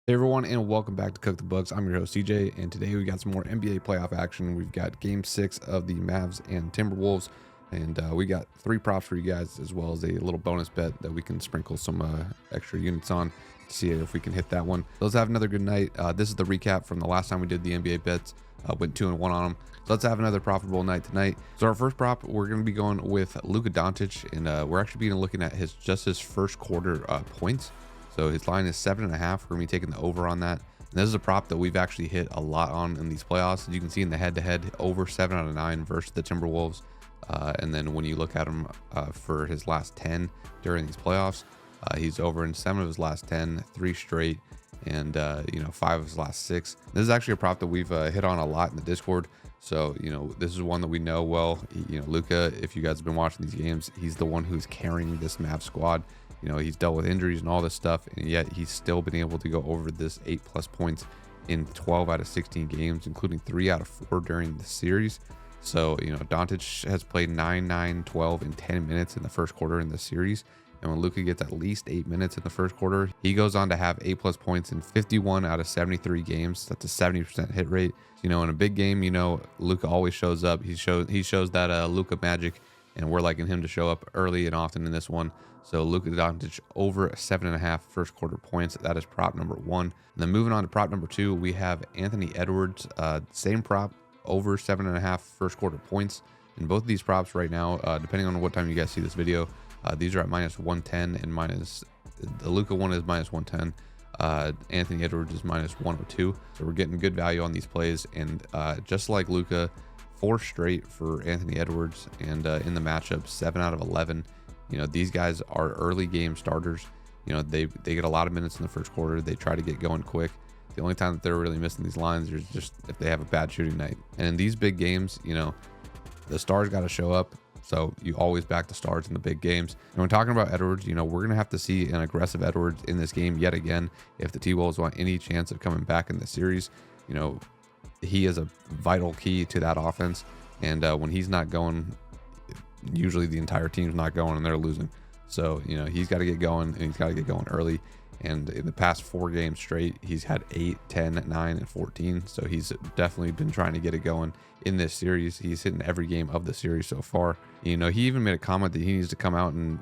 Hey everyone, and welcome back to Cook the Books. I'm your host CJ, and today we got some more NBA playoff action. We've got Game 6 of the Mavs and Timberwolves, and we got 3 props for you guys, as well as a little bonus bet that we can sprinkle some extra units on to see if we can hit that one. Let's have another good night. This is the recap from the last time we did the NBA bets. Went 2-1 on them. So let's have another profitable night tonight. So our first prop, we're going to be going with Luka Doncic, and we're actually looking at his first quarter points. So his line is 7.5. We're going to be taking the over on that. And this is a prop that we've actually hit a lot on in these playoffs. As you can see in the head-to-head, over 7 out of 9 versus the Timberwolves. And then when you look at him for his last 10 during these playoffs, he's over in 7 of his last 10, 3 straight, and 5 of his last 6. This is actually a prop that we've hit on a lot in the Discord. So, this is one that we know well. Luka, if you guys have been watching these games, he's the one who's carrying this Mavs squad. He's dealt with injuries and all this stuff, and yet he's still been able to go over this 8+ points in 12 out of 16 games, including 3 out of 4 during the series. So, Doncic has played 9, 9, 12, and 10 minutes in the first quarter in the series. And when Luka gets at least 8 minutes in the first quarter, he goes on to have 8+ points in 51 out of 73 games. That's a 70% hit rate. In a big game, Luka always shows up. He shows that Luka magic, and we're liking him to show up early and often in this one. So Luka Doncic over 7.5 first quarter points. That is prop number 1. And then moving on to prop number 2, we have Anthony Edwards. Same prop, over 7.5 first quarter points. And both of these props right now, depending on what time you guys see this video, these are at -110 and the Luka one is -110. Anthony Edwards is -102. So we're getting good value on these plays. And just like Luka, 4 straight for Anthony Edwards, and in the matchup, 7 out of 11. These guys are early game starters. They get a lot of minutes in the first quarter. They try to get going quick. The only time that they're really missing these lines is just if they have a bad shooting night. And in these big games, the stars got to show up. So you always back the stars in the big games. And when talking about Edwards, we're going to have to see an aggressive Edwards in this game yet again if the T-Wolves want any chance of coming back in the series. He is a vital key to that offense. And when he's not going, usually the entire team's not going and they're losing. So, he's got to get going, and he's got to get going early. And in the past 4 games straight, he's had 8, 10, 9, and 14. So he's definitely been trying to get it going in this series. He's hitting every game of the series so far. He even made a comment that he needs to come out and,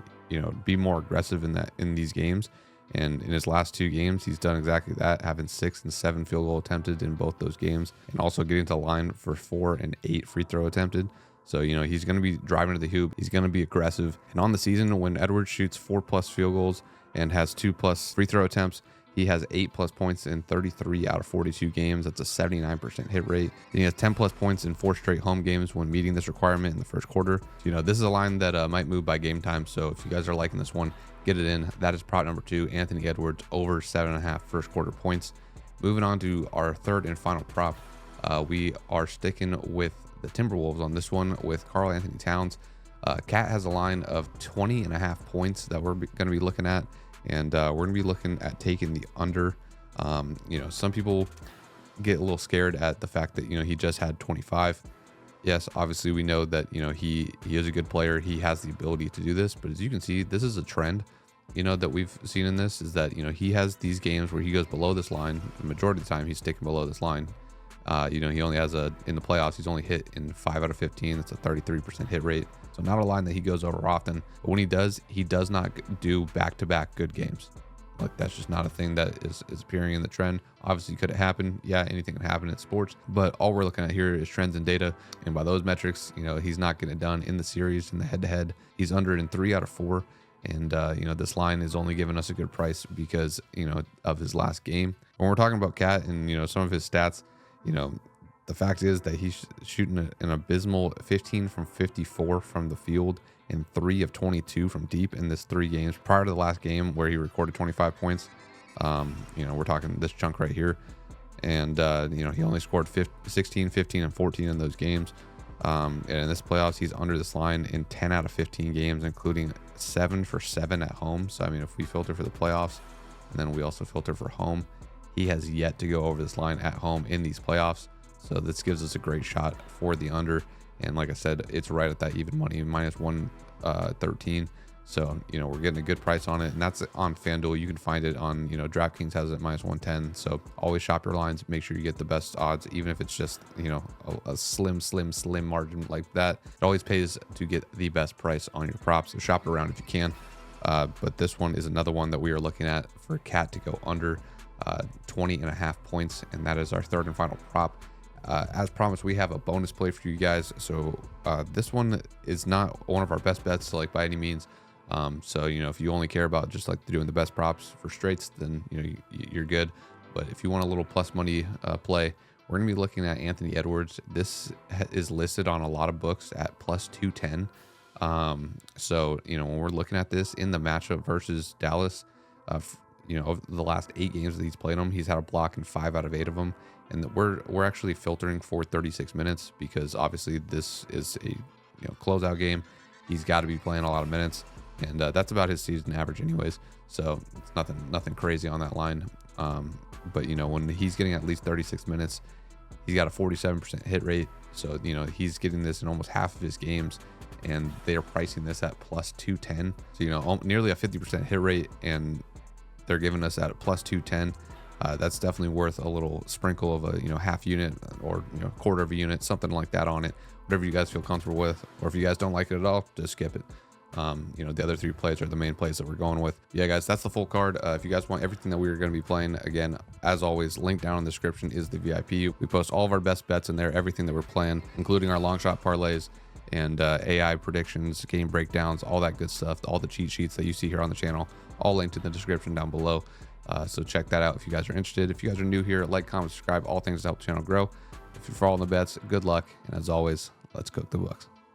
be more aggressive in these games. And in his last 2 games, he's done exactly that, having 6 and 7 field goal attempted in both those games, and also getting to the line for 4 and 8 free throw attempted. So, he's going to be driving to the hoop. He's going to be aggressive. And on the season, when Edwards shoots 4+ field goals and has 2+ free throw attempts, he has 8+ points in 33 out of 42 games. That's a 79% hit rate. And he has 10+ points in 4 straight home games when meeting this requirement in the first quarter. This is a line that might move by game time. So if you guys are liking this one, get it in. That is prop number 2, Anthony Edwards over 7.5 first quarter points. Moving on to our third and final prop, we are sticking with the Timberwolves on this one with Karl Anthony Towns. Cat has a line of 20.5 points that we're going to be looking at, and we're going to be looking at taking the under. Some people get a little scared at the fact that he just had 25. Yes, obviously we know that he is a good player. He has the ability to do this, but as you can see, this is a trend that we've seen in this, is that he has these games where he goes below this line. The majority of the time he's sticking below this line. He only has in the playoffs, he's only hit in 5 out of 15. That's a 33% hit rate. So not a line that he goes over often, but when he does not do back-to-back good games. Like, that's just not a thing that is appearing in the trend. Obviously, could it happen? Yeah, anything can happen in sports, but all we're looking at here is trends and data. And by those metrics, he's not getting it done in the series, in the head-to-head. He's under it in 3 out of 4. And, this line is only giving us a good price because, of his last game. When we're talking about Cat and, some of his stats, the fact is that he's shooting an abysmal 15 from 54 from the field and 3 of 22 from deep in this 3 games prior to the last game where he recorded 25 points. We're talking this chunk right here. And, he only scored 16, 15, and 14 in those games. And in this playoffs, he's under this line in 10 out of 15 games, including 7 for 7 at home. So, if we filter for the playoffs and then we also filter for home, he has yet to go over this line at home in these playoffs. So this gives us a great shot for the under. And like I said, it's right at that even money, minus 113. So, we're getting a good price on it, and that's on FanDuel. You can find it on, DraftKings has it minus 110. So always shop your lines. Make sure you get the best odds, even if it's just, a slim margin like that. It always pays to get the best price on your props. So shop it around if you can. But this one is another one that we are looking at for Cat to go under 20.5 points, and that is our third and final prop. As promised, we have a bonus play for you guys. So this one is not one of our best bets, like by any means. So if you only care about just like doing the best props for straights, then you're good. But if you want a little plus money play, we're gonna be looking at Anthony Edwards. This is listed on a lot of books at plus 210. So when we're looking at this in the matchup versus Dallas, over the last 8 games that he's played them, he's had a block in 5 out of 8 of them. And we're actually filtering for 36 minutes because obviously this is a closeout game. He's got to be playing a lot of minutes, and that's about his season average anyways. So it's nothing crazy on that line. But when he's getting at least 36 minutes, he's got a 47% hit rate. So he's getting this in almost half of his games, and they are pricing this at plus 210. So nearly a 50% hit rate, and they're giving us at plus 210. That's definitely worth a little sprinkle of a half unit or quarter of a unit, something like that on it. Whatever you guys feel comfortable with, or if you guys don't like it at all, just skip it. The other 3 plays are the main plays that we're going with. Yeah, guys, that's the full card. If you guys want everything that we're going to be playing, again, as always, link down in the description is the VIP. We post all of our best bets in there, everything that we're playing, including our long shot parlays and AI predictions, game breakdowns, all that good stuff, all the cheat sheets that you see here on the channel, all linked in the description down below. So check that out if you guys are interested. If you guys are new here, like, comment, subscribe, all things to help the channel grow. If you're following the bets, good luck. And as always, let's cook the books.